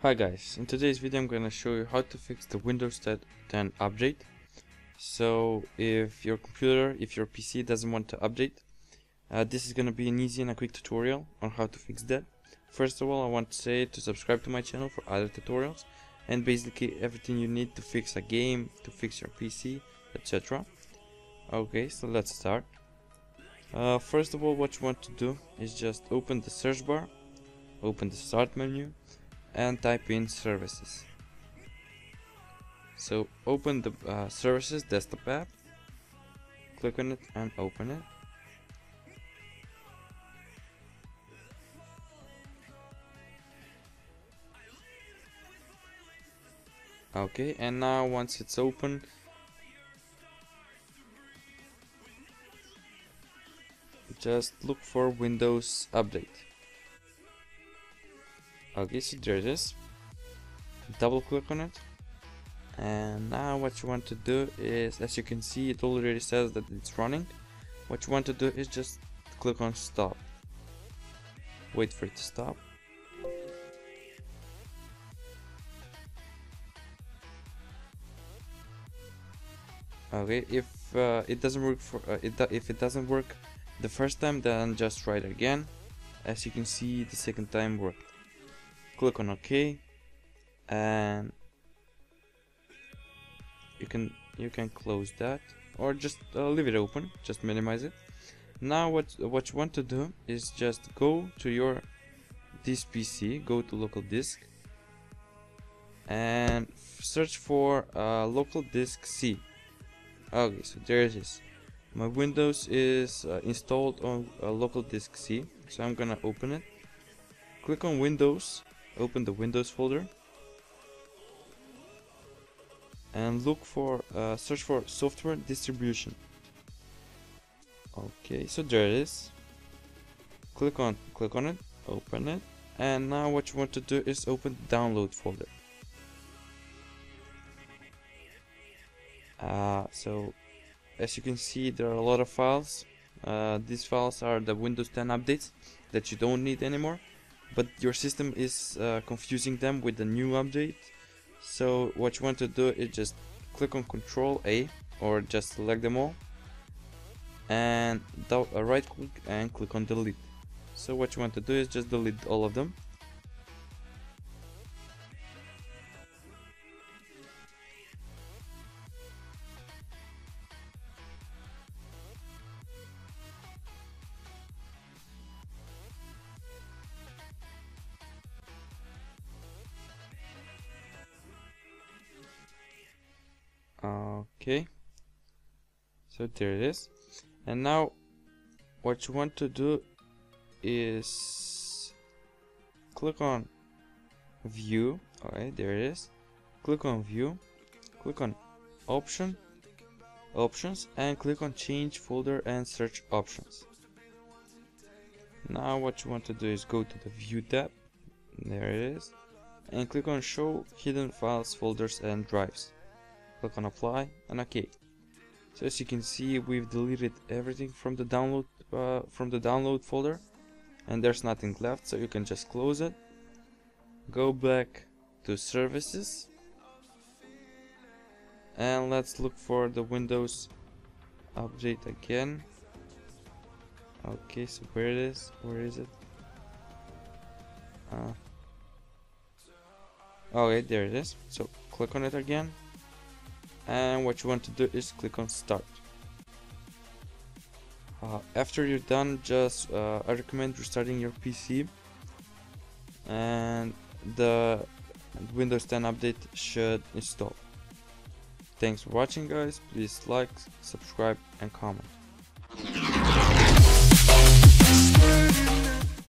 Hi guys, in today's video I'm gonna show you how to fix the Windows 10 update. So if your PC doesn't want to update, this is gonna be an easy and a quick tutorial on how to fix that. First of all, I want to say to subscribe to my channel for other tutorials and basically everything you need to fix a game, to fix your PC, etc. Okay, so let's start. First of all, what you want to do is just open the search bar, open the start menu, and type in services. So open the services desktop app, click on it and open it. Okay, and now once it's open, just look for Windows Update. Okay, so there it is. Double click on it, and now what you want to do is, as you can see, it already says that it's running. What you want to do is just click on stop. Wait for it to stop. Okay, if it doesn't work if it doesn't work the first time, then just try it again. As you can see, the second time worked. Click on OK, and you can close that, or just leave it open, just minimize it. Now what you want to do is just go to this PC, go to local disk, and search for local disk C. Okay, so there it is. My Windows is installed on local disk C, so I'm gonna open it. Click on Windows, open the Windows folder, and look for search for software distribution. Okay, so there it is. Click on it, open it, and now what you want to do is open the download folder. So as you can see, there are a lot of files. These files are the Windows 10 updates that you don't need anymore, but your system is confusing them with the new update. So what you want to do is just click on Control A, or just select them all, and right click and click on delete. So what you want to do is just delete all of them. Okay, so there it is. And now what you want to do is click on view. Okay, there it is. Click on view, click on options, and click on change folder and search options. Now what you want to do is go to the view tab, there it is, and click on show hidden files, folders and drives. Click on apply and OK. So as you can see, we've deleted everything from the download folder, and there's nothing left, so you can just close it. Go back to services, and let's look for the Windows update again. Okay, so where is it? Okay, there it is. So click on it again, and what you want to do is click on start. After you're done, just I recommend restarting your PC, and the Windows 10 update should install. Thanks for watching guys. Please like, subscribe and comment.